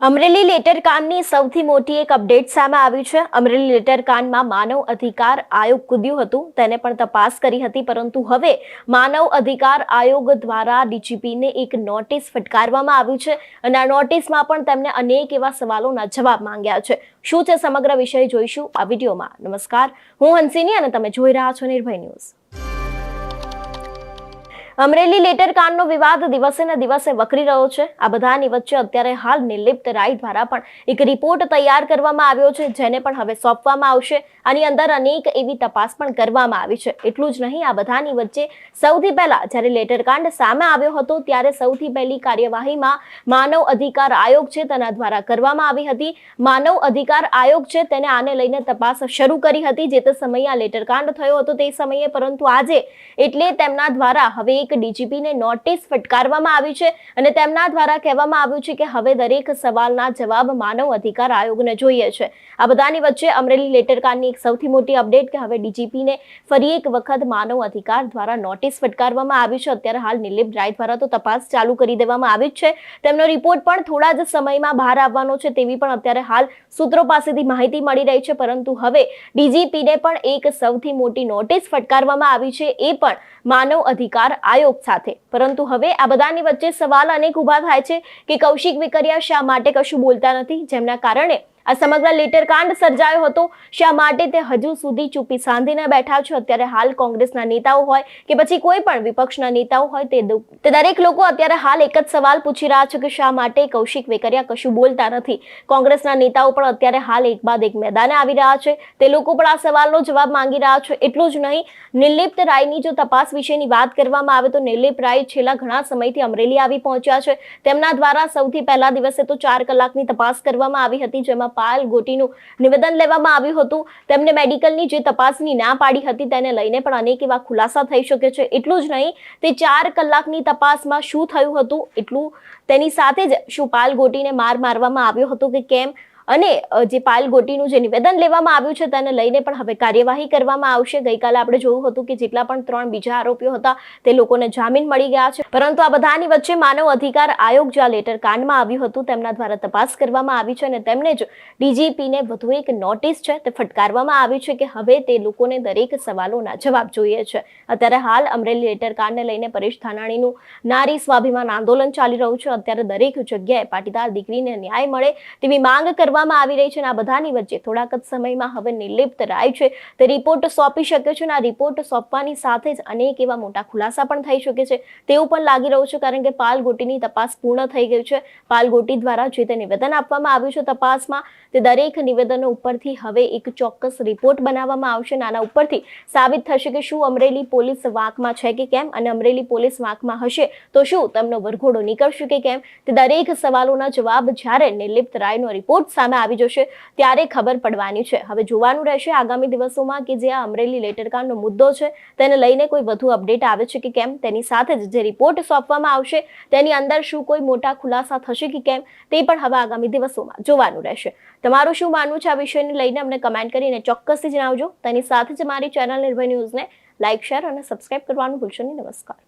અમરેલી લેટરકાંડની સૌથી મોટી એક અપડેટ સામે આવી છે। અમરેલી લેટરકાંડમાં માનવ અધિકાર આયોગ કૂદ્યું હતું, તેને પણ તપાસ કરી હતી, પરંતુ હવે માનવ અધિકાર આયોગ દ્વારા ડીજીપીને એક નોટિસ ફટકારવામાં આવી છે અને આ નોટિસમાં પણ તેમને અનેક એવા સવાલોના જવાબ માંગ્યા છે। શું છે સમગ્ર વિષય જોઈશું આ વિડીયોમાં। નમસ્કાર, હું હંસિની અને તમે જોઈ રહ્યા છો નિર્ભય ન્યૂઝ। અમરેલી લેટરકાંડનો વિવાદ દિવસે ને દિવસે વકરી રહ્યો છે। આ બધાની વચ્ચે અત્યારે હાલ નિર્લિપ્ત રાય દ્વારા પણ એક રિપોર્ટ તૈયાર કરવામાં આવ્યો છે, જેને પણ હવે સોંપવામાં આવશે। આની અંદર અનેક એવી તપાસ પણ કરવામાં આવી છે। એટલું જ નહીં, આ બધાની વચ્ચે સૌથી પહેલા જ્યારે લેટરકાંડ સામે આવ્યો હતો ત્યારે સૌથી પહેલી કાર્યવાહીમાં માનવ અધિકાર આયોગ છે તેના દ્વારા કરવામાં આવી હતી। માનવ અધિકાર આયોગ છે તેને આને લઈને તપાસ શરૂ કરી હતી જે તે સમયે આ લેટરકાંડ થયો હતો તે સમયે, પરંતુ આજે એટલે તેમના દ્વારા હવે એક ડીજીપીને નોટિસ ફટકારવામાં આવી છે અને તેમના દ્વારા કહેવામાં આવ્યું છે કે હવે દરેક સવાલના જવાબ માનવ અધિકાર આયોગને જોઈએ છે। આ બધાની વચ્ચે અમરેલી લેટરકાંડની એક સૌથી મોટી અપડેટ કે હવે ડીજીપીને ફરી એક વખત માનવ અધિકાર દ્વારા નોટિસ ફટકારવામાં આવી છે। અત્યારે હાલ નિર્લિપ્ત રાય દ્વારા તો તપાસ ચાલુ કરી દેવામાં આવી જ છે, તેમનો રિપોર્ટ પણ થોડા જ સમયમાં બહાર આવવાનો છે તેવી પણ અત્યારે હાલ સૂત્રો પાસેથી માહિતી મળી રહી છે, પરંતુ હવે ડીજીપીને પણ એક સૌથી મોટી નોટિસ ફટકારવામાં આવી છે, એ પણ માનવ અધિકાર આયોગ સાથે। પરંતુ હવે આ બધાની વચ્ચે સવાલ અનેક ઉભા થાય છે કે કૌશિક વેકરિયા શા માટે કશું બોલતા નથી, જેમના કારણે આ સમગ્ર લેટરકાંડ સર્જાયો હતો। શા માટે તે હજુ સુધી ચૂપી સાંધીને બેઠા છે? અત્યારે હાલ કોંગ્રેસના નેતાઓ હોય કે પછી કોઈ પણ વિપક્ષના નેતાઓ હોય તે દરેક લોકો અત્યારે હાલ એક જ સવાલ પૂછી રહ્યા છે કે શા માટે કૌશિક વેકરિયા કશું બોલતા નથી। કોંગ્રેસના નેતાઓ પણ અત્યારે હાલ એક બાદ એક મેદાને આવી રહ્યા છે, તે લોકો પણ આ સવાલનો જવાબ માંગી રહ્યા છે। એટલું જ નહીં, નિર્લિપ્ત રાયની જો તપાસ વિશેની વાત કરવામાં આવે તો નિર્લિપ્ત રાય છેલ્લા ઘણા સમયથી અમરેલી આવી પહોંચ્યા છે। તેમના દ્વારા સૌથી પહેલા દિવસે તો 4 કલાકની તપાસ કરવામાં આવી હતી, જેમાં પાયલ ગોટીનું નિવેદન લેવામાં આવ્યું હતું। તેમને મેડિકલની જે તપાસની ના પાડી હતી તેને લઈને પણ અનેક એવા ખુલાસા થઈ શકે છે। એટલું જ નહીં, તે 4 કલાકની તપાસમાં શું થયું હતું, એટલું તેની સાથે જ શું પાયલ ગોટીને મારવામાં આવ્યો હતો કે કેમ, અને જે પાયલ ગોટીનું જે નિવેદન લેવામાં આવ્યું છે તેને લઈને પણ હવે કાર્યવાહી કરવામાં આવશે। ગઈકાલે આપણે જોયું હતું કે જેટલા પણ 3 બીજા આરોપીઓ હતા તે લોકોને જામીન મળી ગયા છે, પરંતુ આ બધાની વચ્ચે માનવ અધિકાર આયોગ જે લેટરકાંડમાં આવ્યું હતું તેમના દ્વારા તપાસ કરવામાં આવી છે અને તેમને જ ડીજીપીને વધુ એક નોટિસ છે તે ફટકારવામાં આવી છે કે હવે તે લોકોને દરેક સવાલોના જવાબ જોઈએ છે। અત્યારે હાલ અમરેલી લેટરકાંડને લઈને પરેશ ધાનાણીનું નારી સ્વાભિમાન આંદોલન ચાલી રહ્યું છે। અત્યારે દરેક જગ્યાએ પાટીદાર દીકરીને ન્યાય મળે તેવી માંગ કરવામાં આવી રહી છે અને આ બધાની વચ્ચે થોડાક જ સમયમાં હવે નિર્લિપ્ત રાય છે તે રિપોર્ટ સોંપી શકે છે અને આ રિપોર્ટ સોંપવાની સાથે જ અનેક એવા મોટા ખુલાસા પણ થઈ શકે છે તેવું પણ લાગી રહ્યું છે, કારણ કે પાયલ ગોટીની તપાસ પૂર્ણ થઈ ગઈ છે। પાયલ ગોટી દ્વારા જે તે નિવેદન આપવામાં આવ્યું છે તપાસમાં, તે દરેક નિવેદનો ઉપરથી હવે એક ચોક્કસ રિપોર્ટ બનાવવામાં આવશે અને આના ઉપરથી સાબિત થશે કે શું અમરેલી પોલીસ વાંકમાં છે કે કેમ, અને અમરેલી પોલીસ વાંકમાં હશે તો શું તેમનો વરઘોડો નીકળશે કે કેમ, તે દરેક સવાલોના જવાબ જ્યારે નિર્લિપ્ત રાયનો રિપોર્ટ સામે આવી જશે ત્યારે ખબર પડવાની છે। હવે જોવાનું રહેશે આગામી દિવસોમાં કે જે આ અમરેલી લેટરકાંડનો મુદ્દો છે તેને લઈને કોઈ વધુ અપડેટ આવે છે કે કેમ, તેની સાથે જ જે રિપોર્ટ સોંપવામાં આવશે તેની અંદર શું કોઈ મોટા ખુલાસા થશે કે કેમ, તે પણ હવે આગામી દિવસોમાં જોવાનું રહેશે। તમારું શું માનવું છે આ વિષયને લઈને અમને કમેન્ટ કરીને ચોક્કસથી જણાવજો। તેની સાથે જ મારી ચેનલ નિર્ભય ન્યૂઝને લાઇક, શેર અને સબસ્ક્રાઇબ કરવાનું ભૂલશો નહીં। નમસ્કાર।